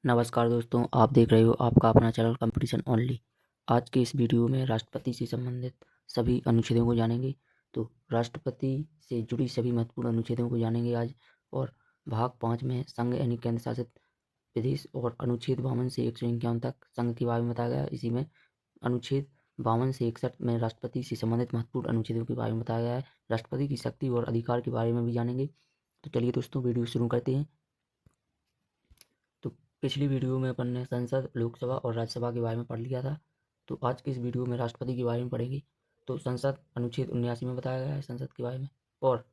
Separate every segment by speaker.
Speaker 1: नमस्कार दोस्तों, आप देख रहे हो आपका अपना चैनल कंपटीशन ओनली। आज के इस वीडियो में राष्ट्रपति से संबंधित सभी अनुच्छेदों को जानेंगे। तो राष्ट्रपति से जुड़ी सभी महत्वपूर्ण अनुच्छेदों को जानेंगे आज। और भाग 5 में संघ यानी केंद्र शासित प्रदेश और अनुच्छेद 52 से 151 तक संघ के बारे में बताया गया। इसी में अनुच्छेद 52 से 61 में राष्ट्रपति से संबंधित महत्वपूर्ण अनुच्छेदों के बारे में बताया गया है। राष्ट्रपति की शक्ति और अधिकार के बारे में भी जानेंगे। तो चलिए दोस्तों, वीडियो शुरू करते हैं। पिछली वीडियो में अपन ने संसद, लोकसभा और राज्यसभा के बारे में पढ़ लिया था। तो आज की इस वीडियो में राष्ट्रपति के बारे में पढ़ेंगे। तो संसद अनुच्छेद 79 में बताया गया है संसद के बारे में, और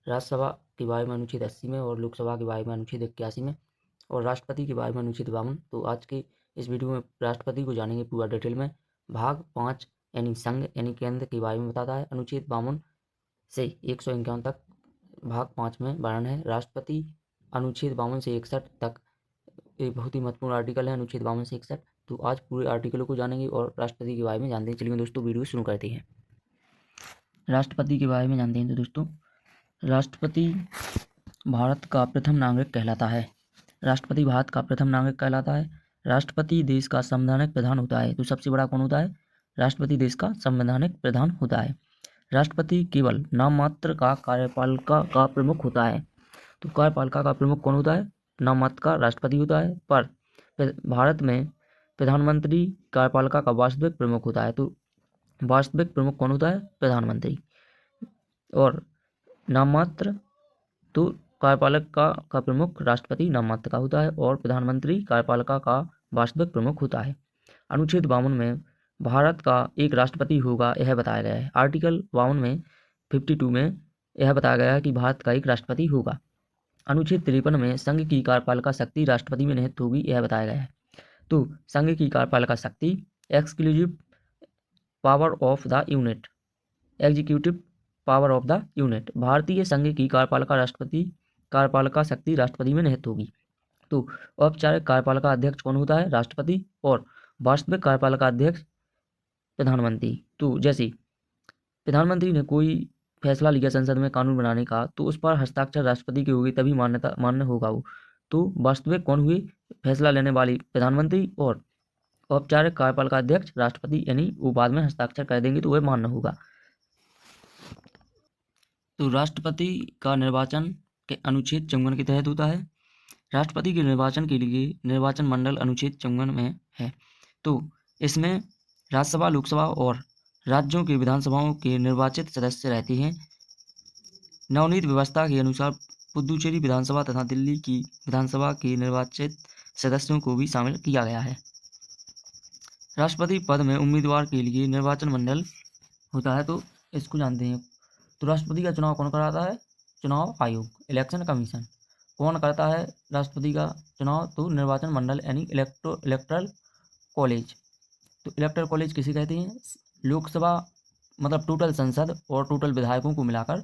Speaker 1: राज्यसभा के बारे में अनुच्छेद 80 में, और लोकसभा के बारे में अनुच्छेद 81 में, और राष्ट्रपति के बारे में अनुच्छेद 52। तो आज के इस वीडियो में राष्ट्रपति को जानेंगे पूरा डिटेल में। भाग 5 यानी संघ यानी केंद्र के बारे में बताता है। अनुच्छेद 52 से 151 तक भाग 5 में वर्णन है। राष्ट्रपति अनुच्छेद 52 से 61 तक एक बहुत ही महत्वपूर्ण आर्टिकल है, अनुच्छेद 52 से 61। तो आज पूरे आर्टिकलों को जानेंगे और राष्ट्रपति के बारे में जानते हैं। चलिए दोस्तों, वीडियो शुरू करते हैं। राष्ट्रपति के बारे में जानते हैं। तो दोस्तों, राष्ट्रपति भारत का प्रथम नागरिक कहलाता है। राष्ट्रपति भारत का प्रथम नागरिक कहलाता है। राष्ट्रपति देश का संवैधानिक प्रधान होता है। तो सबसे बड़ा कौन होता है? राष्ट्रपति देश का संवैधानिक प्रधान होता है। राष्ट्रपति केवल नाम मात्र का कार्यपालिका का प्रमुख होता है। तो कार्यपालिका का प्रमुख कौन होता है? नाम मात्र का राष्ट्रपति होता है। पर भारत में प्रधानमंत्री कार्यपालिका का वास्तविक प्रमुख होता है। तो वास्तविक प्रमुख कौन होता है? प्रधानमंत्री। और नाम मात्र, तो कार्यपालिका का प्रमुख राष्ट्रपति नाम मात्र का होता है, और प्रधानमंत्री कार्यपालिका का वास्तविक प्रमुख होता है। अनुच्छेद 52 में भारत का एक राष्ट्रपति होगा, यह बताया गया है। आर्टिकल 52 में 52 में यह बताया गया है कि भारत का एक राष्ट्रपति होगा। अनुच्छेद 53 में संघ की कार्यपालिका शक्ति राष्ट्रपति में निहित होगी, यह बताया गया है। तो संघ की कार्यपालिका शक्ति exclusive power of the unit, executive power of the unit, भारतीय संघ की कार्यपालिका शक्ति राष्ट्रपति में निहित होगी। तो औपचारिक कार्यपालिका अध्यक्ष कौन होता है? राष्ट्रपति। और वास्तविक कार्यपालिका अध्यक्ष प्रधानमंत्री। तो जैसे प्रधानमंत्री ने कोई फैसला लिया संसद में कानून बनाने का, तो उस पर हस्ताक्षर राष्ट्रपति की होगी, तभी मान्य होगा वो। तो वास्तविक कौन हुए? फैसला लेने वाली प्रधानमंत्री, और औपचारिक कार्यपालिका अध्यक्ष राष्ट्रपति, यानी वो बाद में हस्ताक्षर कर देंगे तो वह मान्य होगा। तो राष्ट्रपति का निर्वाचन के अनुच्छेद 54 के तहत होता है। राष्ट्रपति के निर्वाचन के लिए निर्वाचन मंडल अनुच्छेद 54 में है। तो इसमें राज्यसभा, लोकसभा और राज्यों की विधानसभाओं के निर्वाचित सदस्य रहते हैं। नवनीत व्यवस्था के अनुसार पुदुचेरी विधानसभा तथा दिल्ली की विधानसभा के निर्वाचित सदस्यों को भी शामिल किया गया है। राष्ट्रपति पद में उम्मीदवार के लिए निर्वाचन मंडल होता है, तो इसको जानते हैं। तो राष्ट्रपति का चुनाव कौन कराता है? चुनाव आयोग, इलेक्शन कमीशन। कौन करता है राष्ट्रपति का चुनाव? तो निर्वाचन मंडल यानी इलेक्टरल कॉलेज। तो इलेक्टरल कॉलेज किसे कहते हैं? लोकसभा मतलब टोटल संसद और टोटल विधायकों को मिलाकर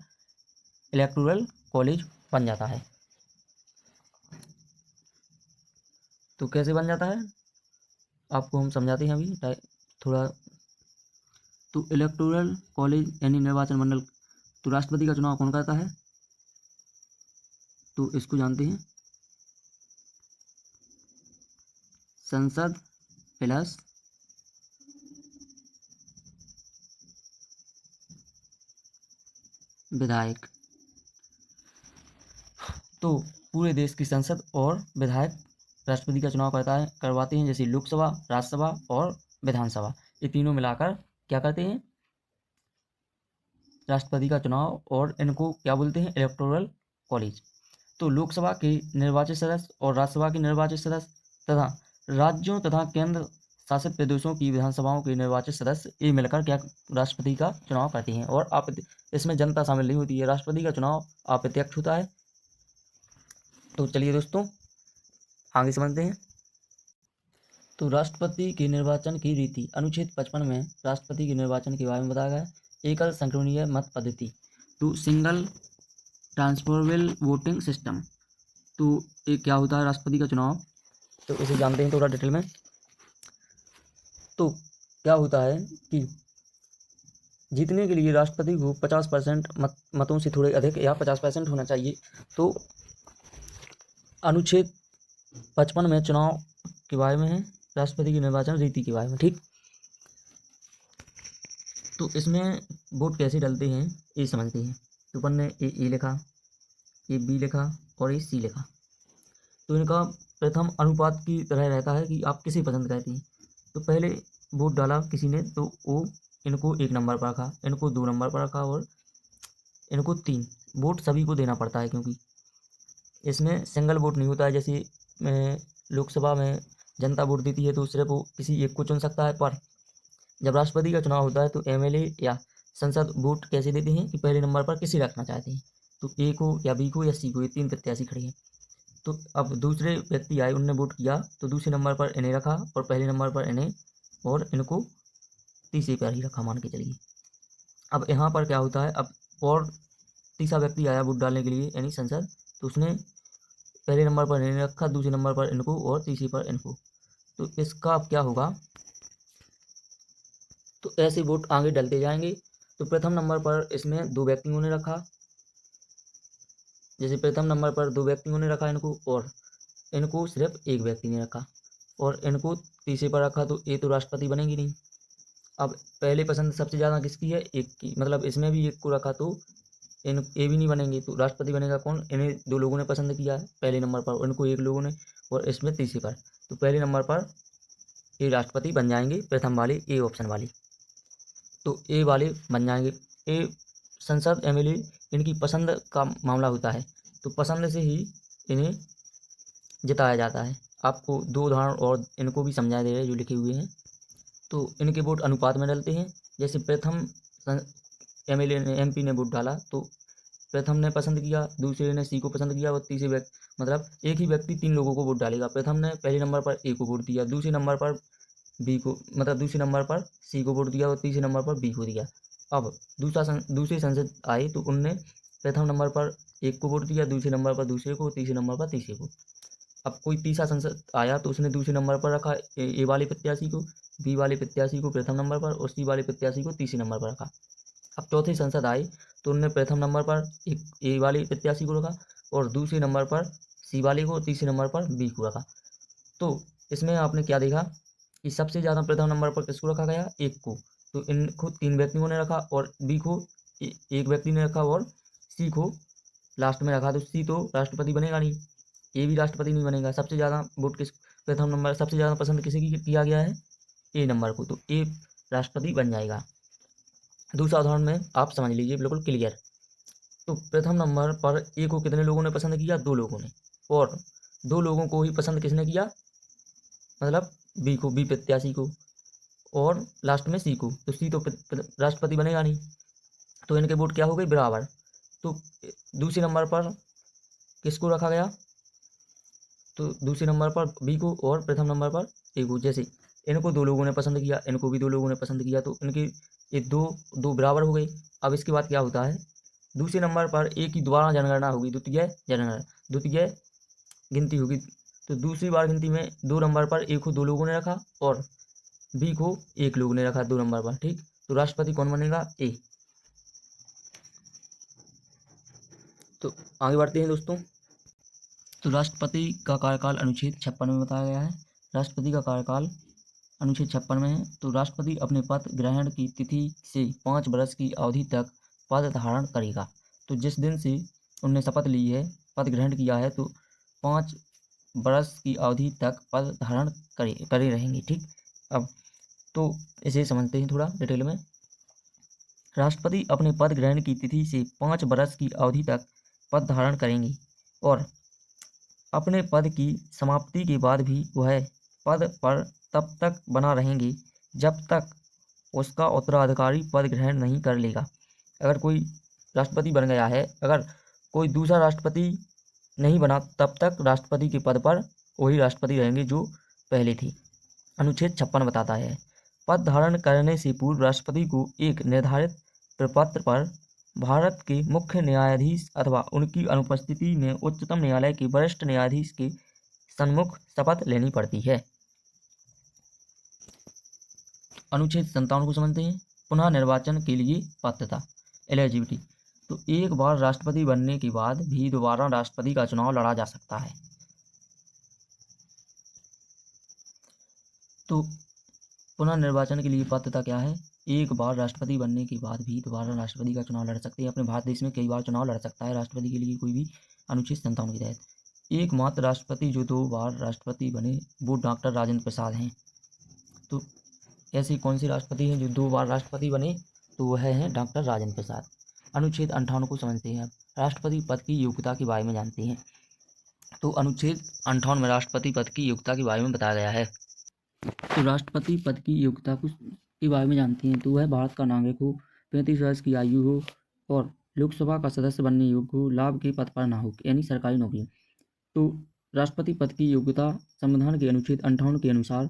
Speaker 1: इलेक्टोरल कॉलेज बन जाता है। तो कैसे बन जाता है आपको हम समझाते हैं अभी थोड़ा। तो इलेक्टोरल कॉलेज यानी निर्वाचन मंडल। तो राष्ट्रपति का चुनाव कौन करता है? तो इसको जानते हैं, संसद प्लस विधायक। तो पूरे देश की संसद और विधायक राष्ट्रपति का चुनाव करवाते हैं। जैसे लोकसभा, राज्यसभा और विधानसभा, ये तीनों मिलाकर क्या करते हैं? राष्ट्रपति का चुनाव। और इनको क्या बोलते हैं? Electoral college. तो लोकसभा के निर्वाचित सदस्य और राज्यसभा के निर्वाचित सदस्य तथा राज्यों तथा केंद्र शासित प्रदेशों की विधानसभाओं के निर्वाचित सदस्य ये मिलकर क्या राष्ट्रपति का चुनाव करते हैं। और इसमें जनता शामिल नहीं होती है। राष्ट्रपति का चुनाव अप्रत्यक्ष होता है। तो चलिए दोस्तों, आगे समझते हैं। तो राष्ट्रपति के निर्वाचन की रीति अनुच्छेद 55 में राष्ट्रपति के निर्वाचन के बारे में बताया गया है। एकल संक्रमणीय मत पद्धति, तो सिंगल ट्रांसफरेबल वोटिंग सिस्टम। तो ये क्या होता है राष्ट्रपति का चुनाव? तो इसे जानते हैं थोड़ा डिटेल में। तो क्या होता है कि जीतने के लिए राष्ट्रपति को 50% मतों से थोड़े अधिक या 50% होना चाहिए। तो अनुच्छेद 55 में चुनाव के बारे में है, राष्ट्रपति के निर्वाचन रीति के बारे में। ठीक, तो इसमें वोट कैसे डलते हैं ये समझते हैं। तो अपन ने ए लिखा, ए बी लिखा और ए सी लिखा। तो इनका प्रथम अनुपात की तरह रहता है कि आप किसे पसंद करते हैं। तो पहले वोट डाला किसी ने तो वो इनको 1 नंबर पर रखा, इनको 2 नंबर पर रखा और इनको 3। वोट सभी को देना पड़ता है क्योंकि इसमें सिंगल वोट नहीं होता है। जैसे लोकसभा में जनता वोट देती है तो सिर्फ वो किसी एक को चुन सकता है, पर जब राष्ट्रपति का चुनाव होता है तो एमएलए या संसद वोट कैसे देते हैं कि पहले नंबर पर किसे रखना चाहते हैं। तो ए को या बी को या सी को, ये 3 प्रत्याशी खड़े हैं। तो अब दूसरे व्यक्ति आए, उनने वोट किया तो दूसरे नंबर पर इन्हें रखा और पहले नंबर पर इन्हें, और इनको तीसरे पर ही रखा मान के चलिए। अब यहाँ पर क्या होता है, अब और तीसरा व्यक्ति आया वोट डालने के लिए यानी संसद, तो उसने पहले नंबर पर इन्हें रखा, दूसरे नंबर पर इनको और तीसरे पर इनको। तो इसका अब क्या होगा, तो ऐसे वोट आगे डलते जाएंगे। तो प्रथम नंबर पर इसमें 2 व्यक्तियों ने रखा, जैसे प्रथम नंबर पर 2 व्यक्तियों ने रखा इनको, और इनको सिर्फ 1 व्यक्ति ने रखा, और इनको तीसरे पर रखा। तो ये तो राष्ट्रपति बनेंगी नहीं। अब पहले पसंद सबसे ज़्यादा किसकी है, 1 की, मतलब इसमें भी 1 को रखा तो इन ये भी नहीं बनेंगे। तो राष्ट्रपति बनेगा कौन, इन्हें 2 लोगों ने पसंद किया है पहले नंबर पर, इनको 1 लोगों ने, और इसमें तीसरे पर। तो पहले नंबर पर ये राष्ट्रपति बन जाएंगे, प्रथम वाले ए ऑप्शन वाले। तो ए वाले बन जाएंगे। ए संसद एमएलए इनकी पसंद का मामला होता है, तो पसंद से ही इन्हें जिताया जाता है। आपको 2 उदाहरण और इनको भी समझा दे रहे जो लिखे हुए हैं। तो इनके वोट अनुपात में डलते हैं। जैसे प्रथम एमएलए ने, एमपी ने वोट डाला तो प्रथम ने पसंद किया, दूसरे ने सी को पसंद किया, और तीसरे व्यक्ति, मतलब एक ही व्यक्ति 3 लोगों को वोट डालेगा। प्रथम ने पहले नंबर पर ए को वोट दिया, दूसरे नंबर पर बी को, मतलब दूसरे नंबर पर सी को वोट दिया, और तीसरे नंबर पर बी को दिया। अब दूसरी संसद आई तो उनने प्रथम नंबर पर 1 को वोट दिया, दूसरे नंबर पर दूसरे को, तीसरे नंबर पर तीसरे को। अब कोई तीसरा संसद आया तो उसने दूसरे नंबर पर रखा ए वाले प्रत्याशी को, बी वाले प्रत्याशी को प्रथम नंबर पर, और सी वाले प्रत्याशी को तीसरे नंबर पर रखा। अब चौथी संसद आई तो उन्होंने प्रथम नंबर पर एक ए वाले प्रत्याशी को रखा, और दूसरे नंबर पर सी वाले को, तीसरे नंबर पर बी को रखा। तो इसमें आपने क्या देखा कि सबसे ज़्यादा प्रथम नंबर पर किसको रखा गया, 1 को। तो इनको 3 व्यक्तियों ने रखा, और बी को 1 व्यक्ति ने रखा, और सी को लास्ट में रखा। तो सी तो राष्ट्रपति बनेगा नहीं, ये भी राष्ट्रपति नहीं बनेगा। सबसे ज़्यादा वोट किस, प्रथम नंबर सबसे ज़्यादा पसंद किसे किया गया है, ए नंबर को, तो ए राष्ट्रपति बन जाएगा। दूसरा उदाहरण में आप समझ लीजिए बिल्कुल क्लियर। तो प्रथम नंबर पर ए को कितने लोगों ने पसंद किया, 2 लोगों ने, और 2 लोगों को ही पसंद किसने किया, मतलब बी को, बी प्रत्याशी को, और लास्ट में सी को। तो सी तो राष्ट्रपति बनेगा नहीं, तो इनके वोट क्या हो गए, बराबर। तो दूसरे नंबर पर किसको रखा गया, तो दूसरे नंबर पर बी को, और प्रथम नंबर पर ए को। जैसे इनको 2 लोगों ने पसंद किया, इनको भी 2 लोगों ने पसंद किया, तो इनके ये दो बराबर हो गए। अब इसके बाद क्या होता है, दूसरे नंबर पर ए की दोबारा जनगणना होगी, द्वितीय गिनती होगी। तो दूसरी बार गिनती में 2 नंबर पर ए को 2 लोगों ने रखा, और बी को 1 लोग ने रखा 2 नंबर पर। ठीक, तो राष्ट्रपति कौन बनेगा, ए। तो आगे बढ़ते हैं दोस्तों। तो राष्ट्रपति का कार्यकाल अनुच्छेद 56 में बताया गया है। राष्ट्रपति का कार्यकाल अनुच्छेद 56 में है। तो राष्ट्रपति अपने पद ग्रहण की तिथि से 5 वर्ष की अवधि तक पद धारण करेगा। तो जिस दिन से उन्होंने शपथ ली है, पद ग्रहण किया है, तो 5 वर्ष की अवधि तक पद धारण करे रहेंगे। ठीक, अब तो इसे समझते हैं थोड़ा डिटेल में। राष्ट्रपति अपने पद ग्रहण की तिथि से 5 वर्ष की अवधि तक पद धारण करेंगे, और अपने पद की समाप्ति के बाद भी वह पद पर तब तक बना रहेंगे जब तक उसका उत्तराधिकारी पद ग्रहण नहीं कर लेगा। अगर कोई राष्ट्रपति बन गया है, अगर कोई दूसरा राष्ट्रपति नहीं बना, तब तक राष्ट्रपति के पद पर वही राष्ट्रपति रहेंगे जो पहले थे। अनुच्छेद 56 बताता है, पद धारण करने से पूर्व राष्ट्रपति को एक निर्धारित प्रपत्र पर भारत के मुख्य न्यायाधीश अथवा उनकी अनुपस्थिति में उच्चतम न्यायालय के वरिष्ठ न्यायाधीश के सन्मुख शपथ लेनी पड़ती है। अनुच्छेद 57 को समझते हैं, पुनः निर्वाचन के लिए पात्रता, एलिजिबिलिटी। तो एक बार राष्ट्रपति बनने के बाद भी दोबारा राष्ट्रपति का चुनाव लड़ा जा सकता है। तो पुनर्निर्वाचन के लिए पात्रता क्या है? एक बार राष्ट्रपति बनने के बाद भी दोबारा राष्ट्रपति का चुनाव लड़ सकते हैं। अपने भारत देश में कई बार चुनाव लड़ सकता है राष्ट्रपति के लिए कोई भी अनुच्छेद 57 के तहत। एकमात्र राष्ट्रपति जो 2 बार राष्ट्रपति बने वो डॉक्टर राजेंद्र प्रसाद हैं। तो ऐसे कौन से राष्ट्रपति हैं जो 2 बार राष्ट्रपति बने? तो वह हैं डॉक्टर राजेंद्र प्रसाद। अनुच्छेद 58 को समझते हैं। अब राष्ट्रपति पद की योग्यता के बारे में जानते हैं। तो अनुच्छेद 58 में राष्ट्रपति पद की योग्यता के बारे में बताया गया है। तो राष्ट्रपति पद की योग्यता के बारे में जानते हैं। तो वह भारत का नागरिक हो, 35 वर्ष की आयु हो और लोकसभा का सदस्य बनने योग्य हो, लाभ के पद पर ना हो, यानी सरकारी नौकरी। तो राष्ट्रपति पद की योग्यता संविधान के अनुच्छेद 58 के अनुसार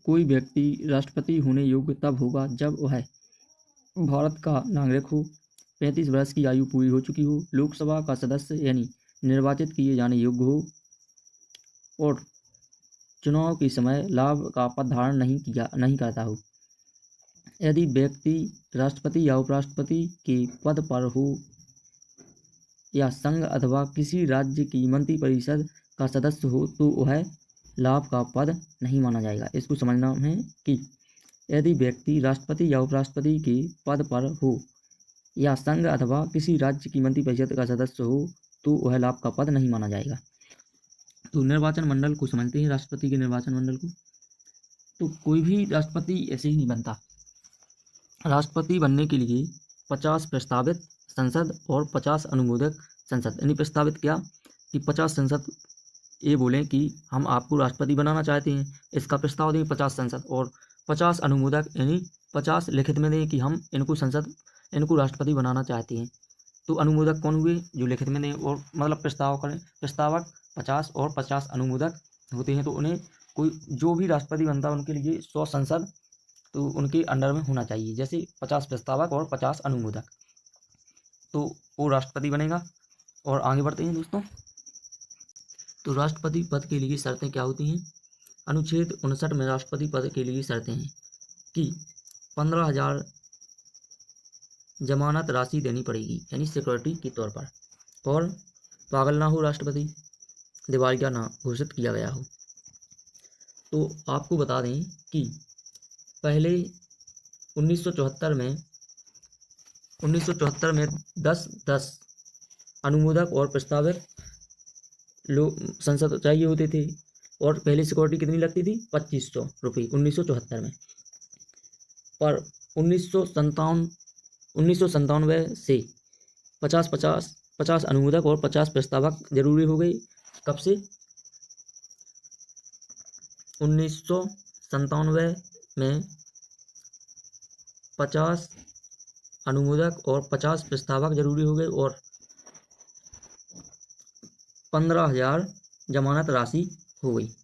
Speaker 1: कोई व्यक्ति राष्ट्रपति होने योग्य तब होगा जब वह भारत का नागरिक हो, 35 वर्ष की आयु पूरी हो चुकी हो, लोकसभा का सदस्य यानी निर्वाचित किए जाने योग्य हो और चुनाव के समय लाभ का पद धारण नहीं करता हो। यदि व्यक्ति राष्ट्रपति या उपराष्ट्रपति के पद पर हो या संघ अथवा किसी राज्य की मंत्रिपरिषद का सदस्य हो तो वह लाभ का पद नहीं माना जाएगा। इसको समझना है कि यदि व्यक्ति राष्ट्रपति या उपराष्ट्रपति के पद पर हो या संघ अथवा किसी राज्य की मंत्रिपरिषद का सदस्य हो तो वह लाभ का पद नहीं माना जाएगा। तो निर्वाचन मंडल को समझते हैं, राष्ट्रपति के निर्वाचन मंडल को। तो कोई भी राष्ट्रपति ऐसे ही नहीं बनता। राष्ट्रपति बनने के लिए 50 प्रस्तावित संसद और 50 अनुमोदक संसद, यानी प्रस्तावित क्या कि 50 संसद ये बोलें कि हम आपको राष्ट्रपति बनाना चाहते हैं, इसका प्रस्ताव दें 50 संसद, और 50 अनुमोदक यानी 50 लिखित में दें कि हम इनको राष्ट्रपति बनाना चाहते हैं। तो अनुमोदक कौन हुए? जो लिखित में दें और मतलब प्रस्ताव करें। प्रस्तावक 50 और 50 अनुमोदक होते हैं। तो उन्हें कोई जो भी राष्ट्रपति बनता है उनके लिए 100 संसद तो उनके अंडर में होना चाहिए, जैसे 50 प्रस्तावक और 50 अनुमोदक, तो वो राष्ट्रपति बनेगा। और आगे बढ़ते हैं दोस्तों। तो राष्ट्रपति पद के लिए शर्तें क्या होती हैं? अनुच्छेद 59 में राष्ट्रपति पद के लिए शर्तें हैं कि 15,000 जमानत राशि देनी पड़ेगी, यानी सिक्योरिटी के तौर पर, और पागल ना हो राष्ट्रपति, दिवालिया ना घोषित किया गया हो। तो आपको बता दें कि पहले 1974 में 10 अनुमोदक और प्रस्तावित लोग संसद चाहिए होते थे, और पहले सिक्योरिटी कितनी लगती थी? 2500 रुपये 1974 में। पर 1997 से 50 अनुमोदक और 50 प्रस्तावक जरूरी हो गए। कब से? 1997 में 50 अनुमोदक और 50 प्रस्तावक जरूरी हो गए और 15,000 जमानत राशि हो गई।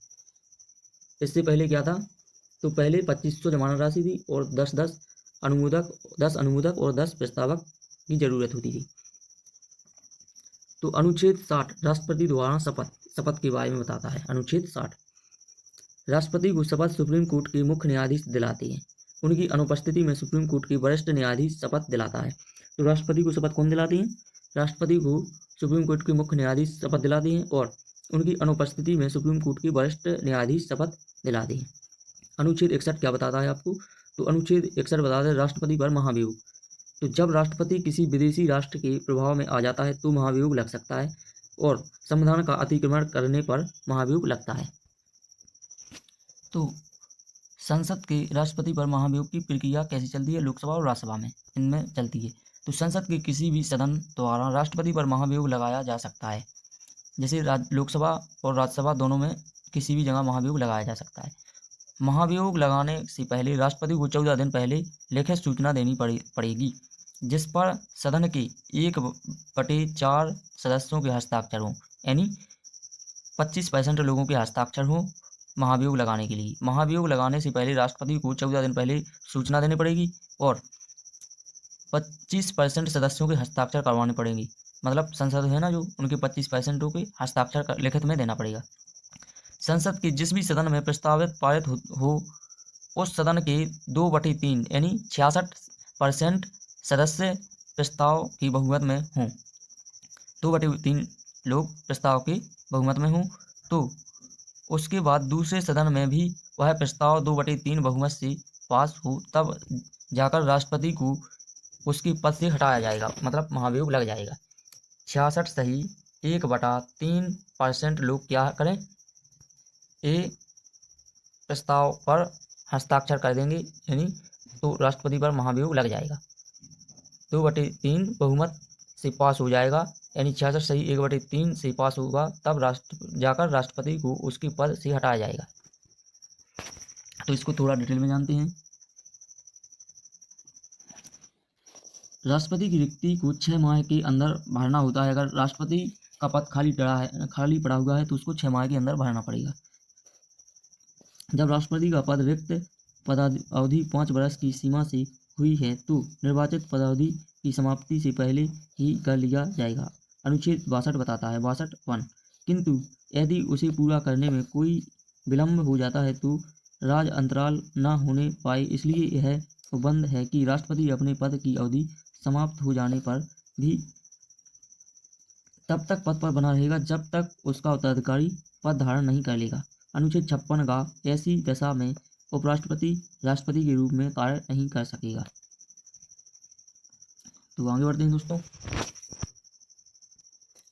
Speaker 1: इससे पहले क्या था? तो पहले 2500 जमानत राशि थी और 10 अनुमोदक और 10 प्रस्तावक की जरूरत होती थी। तो अनुच्छेद 60 राष्ट्रपति द्वारा शपथ के बारे में बताता है। अनुच्छेद 60 राष्ट्रपति को शपथ सुप्रीम कोर्ट के मुख्य न्यायाधीश दिलाते हैं। उनकी अनुपस्थिति में सुप्रीम कोर्ट के वरिष्ठ न्यायाधीश शपथ दिलाता है। तो राष्ट्रपति को शपथ कौन दिलाते हैं? राष्ट्रपति को सुप्रीम कोर्ट के मुख्य न्यायाधीश शपथ दिलाते हैं और उनकी अनुपस्थिति में सुप्रीम कोर्ट के वरिष्ठ न्यायाधीश शपथ दिलाते हैं। अनुच्छेद 61 क्या बताता है आपको? तो अनुच्छेद 61 बताता है राष्ट्रपति पर महाभियोग। तो जब राष्ट्रपति किसी विदेशी राष्ट्र के प्रभाव में आ जाता है तो महाभियोग लग सकता है, और संविधान का अतिक्रमण करने पर महाभियोग लगता है। तो संसद के राष्ट्रपति पर महाभियोग की प्रक्रिया कैसे चलती है? लोकसभा और राज्यसभा में इनमें चलती है। तो संसद के किसी भी सदन द्वारा राष्ट्रपति पर महाभियोग लगाया जा सकता है। जैसे लोकसभा और राज्यसभा दोनों में किसी भी जगह महाभियोग लगाया जा सकता है। महाभियोग लगाने से पहले राष्ट्रपति को 14 दिन पहले लिखित सूचना देनी पड़ेगी, जिस पर सदन के 1/4 सदस्यों के हस्ताक्षर हों, यानी 25% लोगों के हस्ताक्षर हों महाभियोग लगाने के लिए। महाभियोग लगाने से पहले राष्ट्रपति को 14 दिन पहले सूचना देनी पड़ेगी और 25% सदस्यों के हस्ताक्षर करवाने पड़ेंगे। मतलब संसद है ना जो, उनके 25% के हस्ताक्षर लिखित में देना पड़ेगा। संसद के जिस भी सदन में प्रस्तावित पारित हो उस सदन के 2/3 यानी 66% सदस्य प्रस्ताव की बहुमत में हों। 2/3 लोग प्रस्ताव के बहुमत में हों तो उसके बाद दूसरे सदन में भी वह प्रस्ताव 2/3 बहुमत से पास हो, तब जाकर राष्ट्रपति को उसके पद से हटाया जाएगा, मतलब महाभियोग लग जाएगा। 66 सही 1/3% लोग क्या करें, ए प्रस्ताव पर हस्ताक्षर कर देंगे, यानी तो राष्ट्रपति पर महाभियोग लग जाएगा। 2/3 बहुमत से पास हो जाएगा, यानी 66 सही 1/3 से पास होगा, तब जाकर राष्ट्रपति को उसके पद से हटाया जाएगा। तो इसको थोड़ा डिटेल में जानते हैं। राष्ट्रपति की रिक्ति को 6 माह के अंदर भरना होता है। अगर राष्ट्रपति का पद खाली पड़ा हुआ है तो उसको 6 माह के अंदर भरना पड़ेगा। जब राष्ट्रपति का पद रिक्त पदावधि 5 वर्ष की सीमा से हुई है तो निर्वाचित पदावधि की समाप्ति से पहले ही कर लिया जाएगा। अनुच्छेद 62 बताता है 62(1) किंतु यदि उसे पूरा करने में कोई विलम्ब हो जाता है तो राज अंतराल न होने पाए, इसलिए यह उपबंध है कि राष्ट्रपति अपने पद की अवधि समाप्त हो जाने पर भी तब तक पद पर बना रहेगा जब तक उसका उत्तराधिकारी पद धारण नहीं कर लेगा। अनुच्छेद 56 ऐसी दशा में उपराष्ट्रपति राष्ट्रपति के रूप में कार्य नहीं कर सकेगा। तो आगे बढ़ते हैं दोस्तों।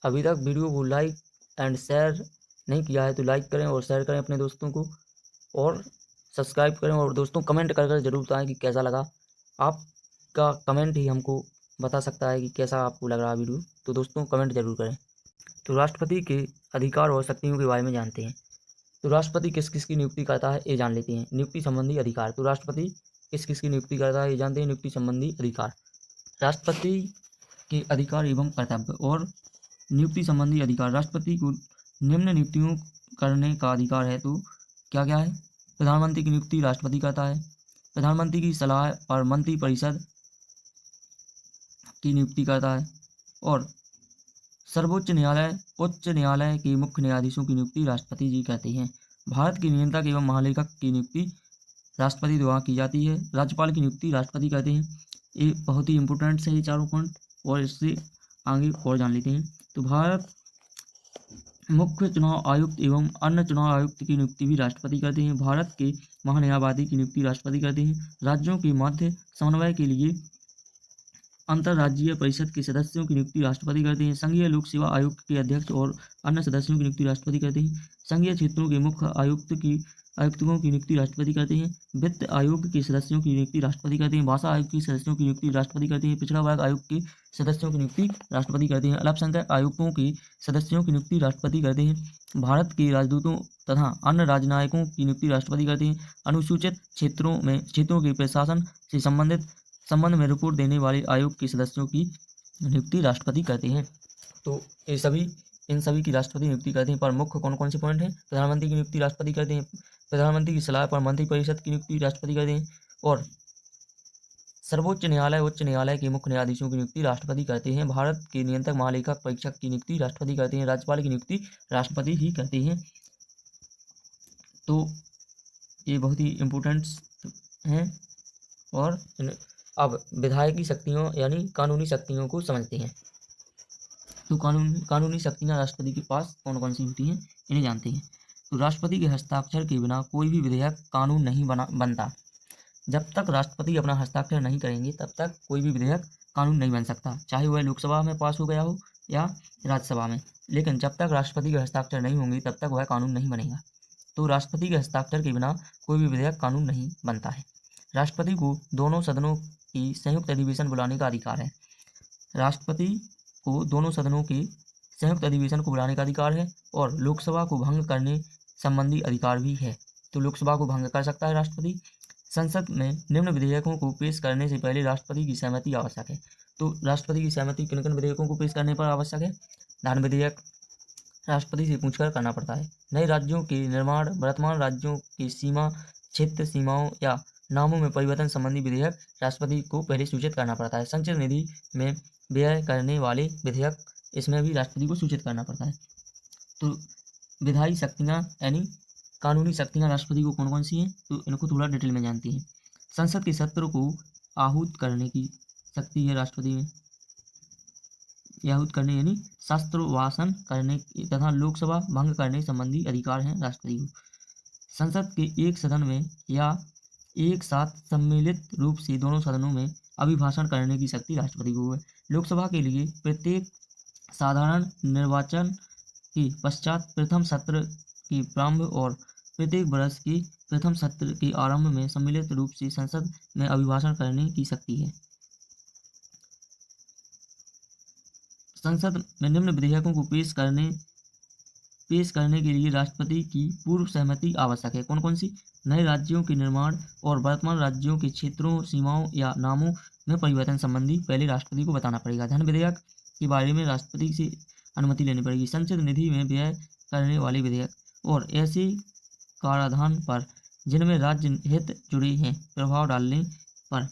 Speaker 1: अभी तक वीडियो को लाइक एंड शेयर नहीं किया है तो लाइक करें और शेयर करें अपने दोस्तों को, और सब्सक्राइब करें, और दोस्तों कमेंट कर जरूर बताएं कि कैसा लगा। आपका कमेंट ही हमको बता सकता है कि कैसा आपको लग रहा है वीडियो, तो दोस्तों कमेंट जरूर करें। तो राष्ट्रपति के अधिकार और शक्तियों के बारे में जानते हैं। तो राष्ट्रपति किस किस की नियुक्ति करता है ये जान लेते हैं। नियुक्ति संबंधी अधिकार। तो राष्ट्रपति किस किस की नियुक्ति करता है ये जानते हैं। नियुक्ति संबंधी अधिकार। राष्ट्रपति के अधिकार एवं कर्तव्य और नियुक्ति संबंधी अधिकार। राष्ट्रपति को निम्न नियुक्तियों करने का अधिकार है। तो क्या क्या है। प्रधानमंत्री की नियुक्ति राष्ट्रपति करता है। प्रधानमंत्री की सलाह पर मंत्रिपरिषद की नियुक्ति करता है। और सर्वोच्च न्यायालय उच्च न्यायालय के मुख्य न्यायाधीशों की नियुक्ति राष्ट्रपति जी करते हैं। भारत के नियंत्रक एवं महालेखक की नियुक्ति राष्ट्रपति द्वारा की जाती है। राज्यपाल की नियुक्ति राष्ट्रपति करते हैं। ये बहुत ही इंपॉर्टेंट है ये चारों पॉइंट, और इससे आगे और जान लेते हैं। तो भारत मुख्य चुनाव आयुक्त एवं अन्य चुनाव आयुक्त की नियुक्ति भी राष्ट्रपति करते हैं। भारत के महान्यायवादी की नियुक्ति राष्ट्रपति करते हैं। राज्यों के मध्य समन्वय के लिए अंतर्राज्यीय परिषद के सदस्यों की नियुक्ति राष्ट्रपति करते हैं। संघीय लोक सेवा आयोग के अध्यक्ष और अन्य सदस्यों की नियुक्ति राष्ट्रपति करते हैं। संघीय क्षेत्रों के मुख्य आयुक्तों की नियुक्ति राष्ट्रपति करते हैं। वित्त आयोग के सदस्यों की नियुक्ति राष्ट्रपति करते हैं। भाषा आयोग के सदस्यों की नियुक्ति राष्ट्रपति करते हैं। पिछड़ा वर्ग आयोग के सदस्यों की नियुक्ति राष्ट्रपति करते हैं। अल्पसंख्यक आयोगों के सदस्यों की नियुक्ति राष्ट्रपति करते हैं। भारत के राजदूतों तथा अन्य राजनयिकों की नियुक्ति राष्ट्रपति करते हैं। अनुसूचित क्षेत्रों के प्रशासन से संबंध में रिपोर्ट देने वाले आयोग के सदस्यों की नियुक्ति राष्ट्रपति करते हैं। तो इन सभी की राष्ट्रपति नियुक्ति करते हैं। पर मुख्य कौन कौन से पॉइंट हैं। प्रधानमंत्री की नियुक्ति राष्ट्रपति करते हैं। प्रधानमंत्री की सलाह पर मंत्रिपरिषद की नियुक्ति राष्ट्रपति करते हैं। और सर्वोच्च न्यायालय उच्च न्यायालय के मुख्य न्यायाधीशों की नियुक्ति राष्ट्रपति करते हैं। भारत के नियंत्रक महालेखक परीक्षक की नियुक्ति राष्ट्रपति करते हैं। राज्यपाल की नियुक्ति राष्ट्रपति ही करते हैं। तो ये बहुत ही इम्पोर्टेंट हैं। और अब विधायकी शक्तियों यानी कानूनी शक्तियों को समझते हैं। तो कानूनी शक्तियाँ राष्ट्रपति के पास कौन कौन सी होती हैं इन्हें जानते हैं। तो राष्ट्रपति के हस्ताक्षर के बिना कोई भी विधेयक कानून नहीं बनता। जब तक राष्ट्रपति अपना हस्ताक्षर नहीं करेंगे तब तक कोई भी विधेयक कानून नहीं बन सकता, चाहे वह लोकसभा में पास हो गया हो या राज्यसभा में। लेकिन जब तक राष्ट्रपति के हस्ताक्षर नहीं होंगे तब तक वह कानून नहीं बनेगा। तो राष्ट्रपति के हस्ताक्षर के बिना कोई भी विधेयक कानून नहीं बनता है। राष्ट्रपति को दोनों सदनों की संयुक्त अधिवेशन बुलाने का अधिकार है। राष्ट्रपति को दोनों सदनों के संयुक्त अधिवेशन को बुलाने का अधिकार है। और लोकसभा को भंग करने संबंधी अधिकार भी है। तो लोकसभा को भंग कर सकता है राष्ट्रपति। संसद में निम्न विधेयकों को पेश करने से पहले राष्ट्रपति की सहमति आवश्यक है। तो राष्ट्रपति की सहमति किन किन विधेयकों को पेश करने पर आवश्यक है। धन विधेयक राष्ट्रपति से पूछकर करना पड़ता है। नए राज्यों के निर्माण, वर्तमान राज्यों की सीमा, क्षेत्र सीमाओं या नामों में परिवर्तन संबंधी विधेयक राष्ट्रपति को पहले सूचित करना पड़ता है। संचित निधि में व्यय करने वाले विधेयक, इसमें भी राष्ट्रपति को सूचित करना पड़ता है। तो विधायी शक्तियाँ यानी कानूनी शक्तियाँ राष्ट्रपति को कौन कौन सी हैं, तो इनको थोड़ा डिटेल में जानती हैं। संसद के सत्र को आहूत करने की शक्ति है राष्ट्रपति में। याहुत करने यानी शस्त्रवासन करने तथा लोकसभा भंग करने संबंधी अधिकार हैं राष्ट्रपति को। संसद के एक सदन में या एक साथ सम्मिलित रूप से दोनों सदनों में अभिभाषण करने की शक्ति राष्ट्रपति को है। लोकसभा के लिए प्रत्येक साधारण निर्वाचन के पश्चात प्रथम सत्र के प्रारंभ और प्रत्येक वर्ष के प्रथम सत्र के आरंभ में सम्मिलित रूप से संसद में अभिभाषण करने की शक्ति है। संसद में निम्न विधेयकों को पेश करने के लिए राष्ट्रपति की पूर्व सहमति आवश्यक है। कौन कौन सी? नए राज्यों के निर्माण और वर्तमान राज्यों के क्षेत्रों, सीमाओं या नामों में परिवर्तन संबंधी पहले राष्ट्रपति को बताना पड़ेगा। धन विधेयक के बारे में राष्ट्रपति से अनुमति लेनी पड़ेगी। संसद निधि में व्यय करने वाले विधेयक और ऐसे कराधान पर जिनमें राज्य हित जुड़े हैं प्रभाव डालने पर,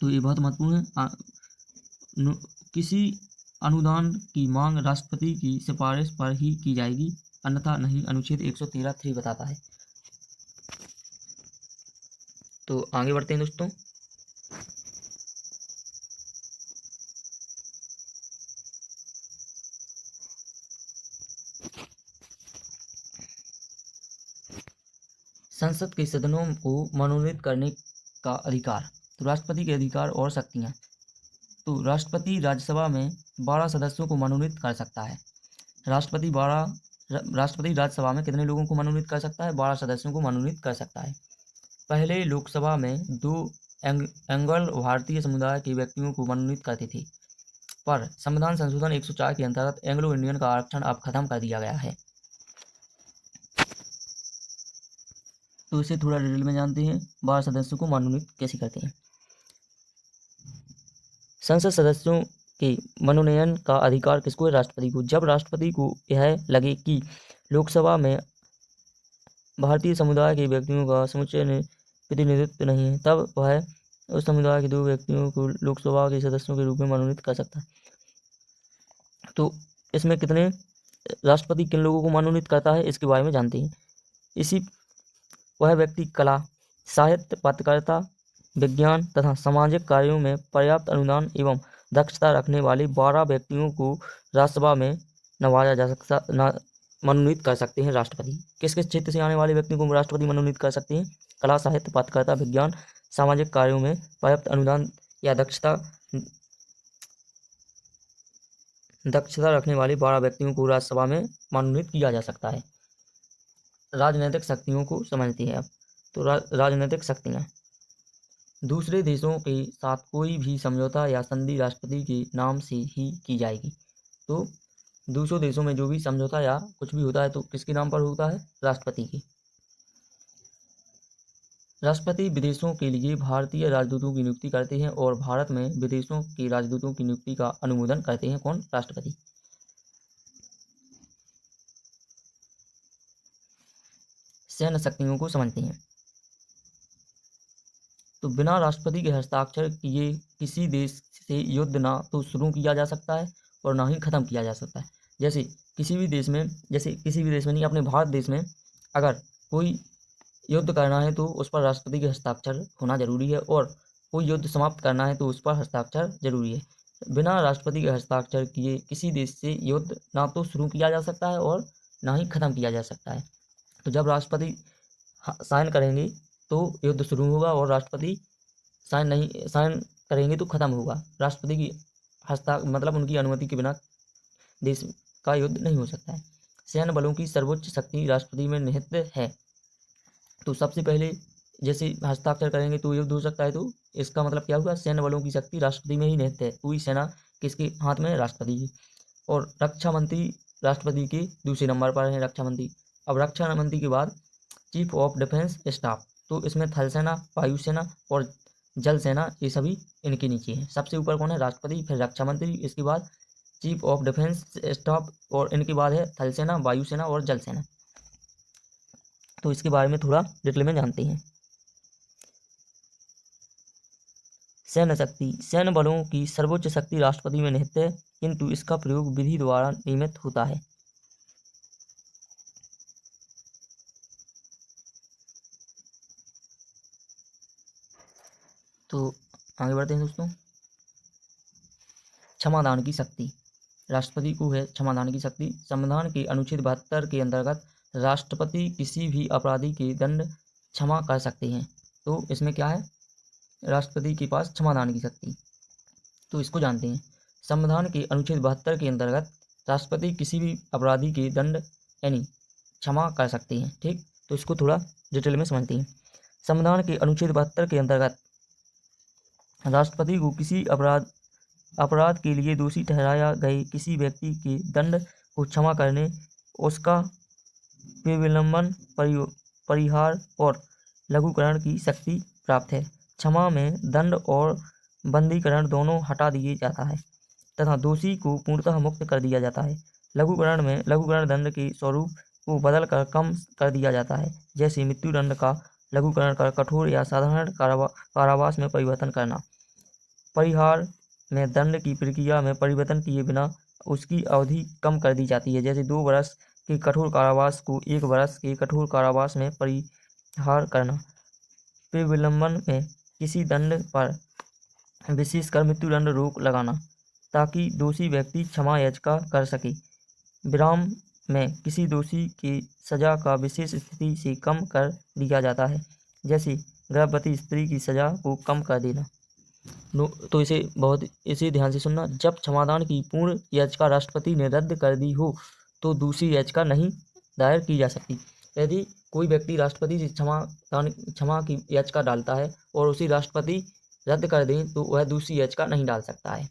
Speaker 1: तो ये बहुत महत्वपूर्ण है। किसी अनुदान की मांग राष्ट्रपति की सिफारिश पर ही की जाएगी, अन्यथा नहीं, अनुच्छेद 113(3) बताता है। तो आगे बढ़ते हैं दोस्तों। संसद के सदनों को मनोनीत करने का अधिकार। तो राष्ट्रपति के अधिकार और शक्तियाँ। तो राष्ट्रपति राज्यसभा में 12 सदस्यों को मनोनीत कर सकता है। राष्ट्रपति राज्यसभा में कितने लोगों को मनोनीत कर सकता है? 12 सदस्यों को मनोनीत कर सकता है। पहले लोकसभा में 2 एंग्लो भारतीय समुदाय के व्यक्तियों को मनोनीत करते थे, पर संविधान संशोधन 104 के अंतर्गत एंग्लो इंडियन का आरक्षण अब खत्म कर दिया गया है। तो इसे थोड़ा डिटेल में जानते हैं, 12 सदस्यों को मनोनीत कैसे करते हैं। संसद सदस्यों के मनोनयन का अधिकार किसको है? राष्ट्रपति को। जब राष्ट्रपति को यह लगे कि लोकसभा में भारतीय समुदाय के व्यक्तियों का समुच्चय प्रतिनिधित्व नहीं है, तब वह उस समुदाय के 2 व्यक्तियों को लोकसभा के सदस्यों के रूप में मनोनीत कर सकता है। तो इसमें कितने राष्ट्रपति किन लोगों को मनोनीत करता है, इसके बारे में जानते हैं। वह व्यक्ति कला, साहित्य, पत्रकारिता, विज्ञान तथा सामाजिक कार्यों में पर्याप्त अनुदान एवं दक्षता रखने वाले 12 व्यक्तियों को राज्यसभा में मनोनीत कर सकते हैं राष्ट्रपति। किस किस क्षेत्र से आने वाले व्यक्तियों को राष्ट्रपति मनोनीत कर सकते हैं? कला, साहित्य, पत्रकारिता, विज्ञान, सामाजिक कार्यों में पर्याप्त अनुदान या दक्षता रखने वाले 12 व्यक्तियों को राज्यसभा में मनोनीत किया जा सकता है। राजनीतिक शक्तियों को समझते हैं अब। तो राजनीतिक शक्तियाँ। दूसरे देशों के साथ कोई भी समझौता या संधि राष्ट्रपति के नाम से ही की जाएगी। तो दूसरे देशों में जो भी समझौता या कुछ भी होता है तो किसके नाम पर होता है? राष्ट्रपति के। राष्ट्रपति विदेशों के लिए भारतीय राजदूतों की नियुक्ति करते हैं और भारत में विदेशों के राजदूतों की नियुक्ति का अनुमोदन करते हैं। कौन? राष्ट्रपति। सैन्य शक्तियों को समझते हैं। तो बिना राष्ट्रपति के हस्ताक्षर किए किसी देश से युद्ध ना तो शुरू किया जा सकता है और ना ही खत्म किया जा सकता है। जैसे किसी भी देश में नहीं, अपने भारत देश में अगर कोई युद्ध करना है तो उस पर राष्ट्रपति के हस्ताक्षर होना जरूरी है, और कोई युद्ध समाप्त करना है तो उस पर हस्ताक्षर जरूरी है। बिना राष्ट्रपति के हस्ताक्षर किए किसी देश से युद्ध ना तो शुरू किया जा सकता है और ना ही खत्म किया जा सकता है। तो जब राष्ट्रपति साइन करेंगे तो युद्ध शुरू होगा, और राष्ट्रपति साइन करेंगे तो खत्म होगा। राष्ट्रपति की मतलब उनकी अनुमति के बिना देश का युद्ध नहीं हो सकता है। सैन्य बलों की सर्वोच्च शक्ति राष्ट्रपति में निहित है। तो सबसे पहले जैसे हस्ताक्षर करेंगे तो युद्ध हो सकता है, तो इसका मतलब क्या हुआ? सैन्य बलों की शक्ति राष्ट्रपति में ही निहित है। पूरी सेना किसके हाथ में? राष्ट्रपति की। और रक्षा मंत्री राष्ट्रपति के दूसरे नंबर पर है, रक्षा मंत्री। अब रक्षा मंत्री के बाद चीफ ऑफ डिफेंस स्टाफ, तो इसमें थल सेना, वायुसेना और जल सेना, ये सभी इनके नीचे हैं। सबसे ऊपर कौन है? राष्ट्रपति, फिर रक्षा मंत्री, इसके बाद चीफ ऑफ डिफेंस स्टाफ, और इनके बाद है थल सेना, वायुसेना और जल सेना। तो इसके बारे में थोड़ा डिटेल में जानते हैं। सैन्य शक्ति। सैन्य बलों की सर्वोच्च शक्ति राष्ट्रपति में निहित है, किंतु इसका प्रयोग विधि द्वारा नियमित होता है। तो आगे बढ़ते हैं दोस्तों। क्षमादान की शक्ति। राष्ट्रपति को है क्षमादान की शक्ति। संविधान के अनुच्छेद 72 के अंतर्गत राष्ट्रपति किसी भी अपराधी के दंड क्षमा कर सकते हैं। तो इसमें क्या है, राष्ट्रपति के पास क्षमादान की शक्ति। तो इसको जानते हैं। संविधान के अनुच्छेद 72 के अंतर्गत राष्ट्रपति किसी भी अपराधी के दंड यानी क्षमा कर सकते हैं। ठीक, तो इसको थोड़ा डिटेल में समझते हैं। संविधान के अनुच्छेद 72 के अंतर्गत राष्ट्रपति को किसी अपराध के लिए दोषी ठहराया गए किसी व्यक्ति के दंड को क्षमा करने, उसका विलंबन, परिहार और लघुकरण की शक्ति प्राप्त है। क्षमा में दंड और बंदीकरण दोनों हटा दिए जाता है तथा दोषी को पूर्णतः मुक्त कर दिया जाता है। लघुकरण दंड के स्वरूप को बदलकर कम कर दिया जाता है, जैसे मृत्युदंड का लघुकरण कर कठोर या साधारण कारावास में परिवर्तन करना। परिहार में दंड की प्रक्रिया में परिवर्तन किए बिना उसकी अवधि कम कर दी जाती है, जैसे 2 वर्ष के कठोर कारावास को 1 वर्ष के कठोर कारावास में परिहार करना। विलंबन में किसी दंड पर विशेषकर मृत्युदंड रोक लगाना ताकि दोषी व्यक्ति क्षमा याचिका कर सके। विराम में किसी दोषी की सजा का विशेष स्थिति से कम कर दिया जाता है, जैसे गर्भवती स्त्री की सजा को कम कर देना। तो इसे ध्यान से सुनना। जब क्षमादान की पूर्ण याचिका राष्ट्रपति ने रद्द कर दी हो तो दूसरी याचिका नहीं दायर की जा सकती। यदि कोई व्यक्ति राष्ट्रपति से क्षमा की याचिका डालता है और उसी राष्ट्रपति रद्द कर दें तो वह दूसरी याचिका नहीं डाल सकता है।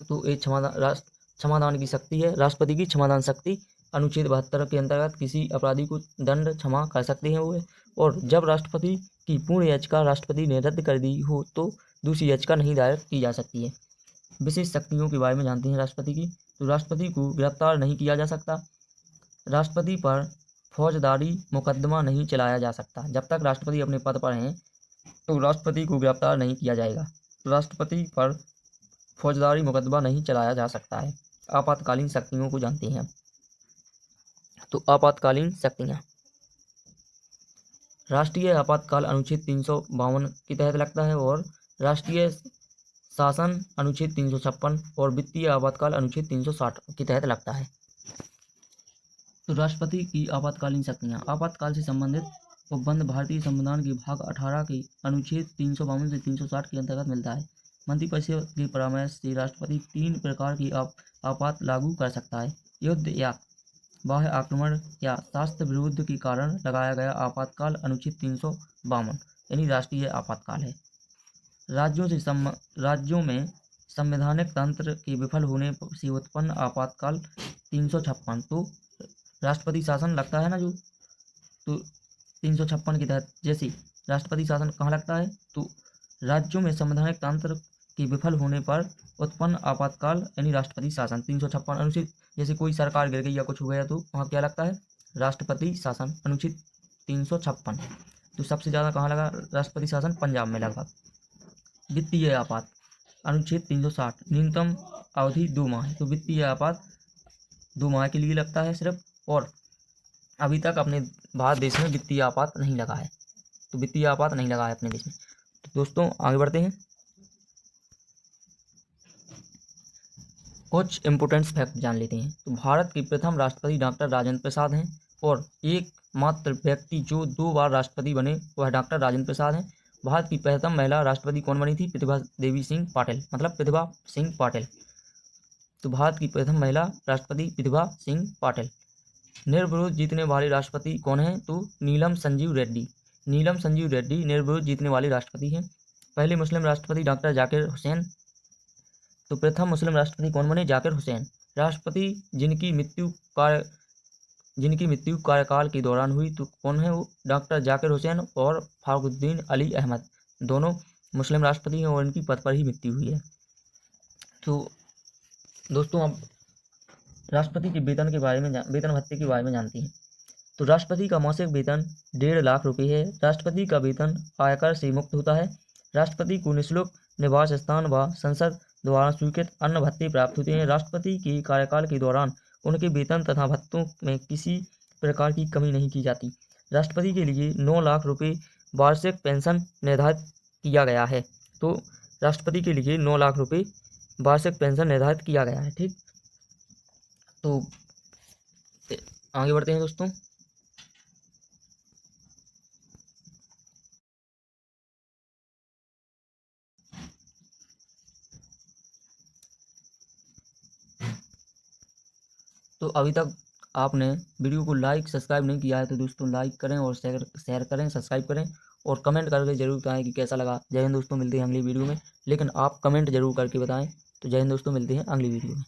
Speaker 1: तो ये क्षमादान की शक्ति है। राष्ट्रपति की क्षमादान शक्ति अनुच्छेद 72 के अंतर्गत किसी अपराधी को दंड क्षमा कर सकते हैं वो, और जब राष्ट्रपति की पूर्ण याचिका राष्ट्रपति ने रद्द कर दी हो तो दूसरी याचिका नहीं दायर की जा सकती है। विशेष शक्तियों के बारे में जानते हैं राष्ट्रपति की। तो राष्ट्रपति को गिरफ्तार नहीं किया जा सकता। राष्ट्रपति पर फौजदारी मुकदमा नहीं चलाया जा सकता। जब तक राष्ट्रपति अपने पद पर हैं तो राष्ट्रपति को गिरफ्तार नहीं किया जाएगा। राष्ट्रपति पर फौजदारी मुकदमा नहीं चलाया जा सकता है। आपातकालीन शक्तियों को जानते हैं। तो आपातकालीन शक्तियाँ, राष्ट्रीय आपातकाल अनुच्छेद 352 के तहत लगता है और राष्ट्रीय शासन अनुच्छेद 356 और वित्तीय आपातकाल अनुच्छेद 360 के तहत लगता है। तो राष्ट्रपति की आपातकालीन शक्तियाँ, आपातकाल से संबंधित उपबंध भारतीय संविधान के भाग 18 के अनुच्छेद 352 से 360 के अंतर्गत मिलता है। मंत्रिपरिषद के परामर्श से राष्ट्रपति 3 प्रकार की आपात लागू कर सकता है। युद्ध या बाह्य आक्रमण या शास्त्र विरोध के कारण लगाया गया आपातकाल अनुच्छेद 352 यानी राष्ट्रीय आपातकाल है। राज्यों में संवैधानिक तंत्र के विफल होने से उत्पन्न आपातकाल 356। तो राष्ट्रपति शासन लगता है ना जो, तो 356 के तहत जैसे राष्ट्रपति शासन कहाँ लगता है, तो राज्यों में संवैधानिक तंत्र के विफल होने पर उत्पन्न आपातकाल यानी राष्ट्रपति शासन 356 अनुच्छेद। जैसे कोई सरकार गिर गई या कुछ हो गया तो वहाँ क्या लगता है, राष्ट्रपति शासन अनुच्छेद 356। तो सबसे ज़्यादा कहाँ लगा राष्ट्रपति शासन, पंजाब में लगभग। वित्तीय आपात अनुच्छेद 360, न्यूनतम अवधि 2 माह है। तो वित्तीय आपात 2 माह के लिए लगता है सिर्फ, और अभी तक अपने भारत देश में वित्तीय आपात नहीं लगा है। तो वित्तीय आपात नहीं लगा है अपने देश में। तो दोस्तों आगे बढ़ते हैं, कुछ इम्पोर्टेंट फैक्ट जान लेते हैं। तो भारत के प्रथम राष्ट्रपति डॉक्टर राजेंद्र प्रसाद हैं और एकमात्र व्यक्ति जो 2 बार राष्ट्रपति बने वह डॉक्टर राजेंद्र प्रसाद हैं। भारत की प्रथम महिला राष्ट्रपति कौन बनी थी, प्रतिभा देवी सिंह पाटिल, मतलब प्रतिभा सिंह पाटिल। तो भारत की प्रथम महिला राष्ट्रपति प्रतिभा सिंह पाटिल। निर्विरोध जीतने वाले राष्ट्रपति कौन हैं, तो नीलम संजीव रेड्डी। नीलम संजीव रेड्डी निर्विरोध जीतने वाले राष्ट्रपति हैं। पहले मुस्लिम राष्ट्रपति डॉक्टर जाकिर हुसैन। तो प्रथम मुस्लिम राष्ट्रपति कौन बने, जाकिर हुसैन। राष्ट्रपति जिनकी मृत्यु कार्यकाल के दौरान हुई तो कौन है वो, डॉक्टर जाकिर हुसैन और फारुद्दीन अली अहमद, दोनों मुस्लिम राष्ट्रपति हैं और इनकी पद पर ही मृत्यु हुई है। तो दोस्तों अब राष्ट्रपति के वेतन भत्ते के बारे में जानते हैं। तो राष्ट्रपति का मासिक वेतन 1.5 लाख रुपये है। राष्ट्रपति का वेतन आयकर से मुक्त होता है। राष्ट्रपति को निःशुल्क निवास स्थान व संसद द्वारा स्वीकृत अन्य भत्ते प्राप्त होते हैं। राष्ट्रपति के कार्यकाल के दौरान उनके वेतन तथा भत्तों में किसी प्रकार की कमी नहीं की जाती। राष्ट्रपति के लिए 9 लाख रुपये वार्षिक पेंशन निर्धारित किया गया है। तो राष्ट्रपति के लिए 9 लाख रुपये वार्षिक पेंशन निर्धारित किया गया है। ठीक, तो आगे बढ़ते हैं दोस्तों। तो अभी तक आपने वीडियो को लाइक सब्सक्राइब नहीं किया है तो दोस्तों लाइक करें और शेयर करें, सब्सक्राइब करें और कमेंट करके जरूर बताएं कि कैसा लगा। जय हिंद दोस्तों, मिलते हैं अगली वीडियो में, लेकिन आप कमेंट जरूर करके बताएं। तो जय हिंद दोस्तों, मिलते हैं अगली वीडियो में।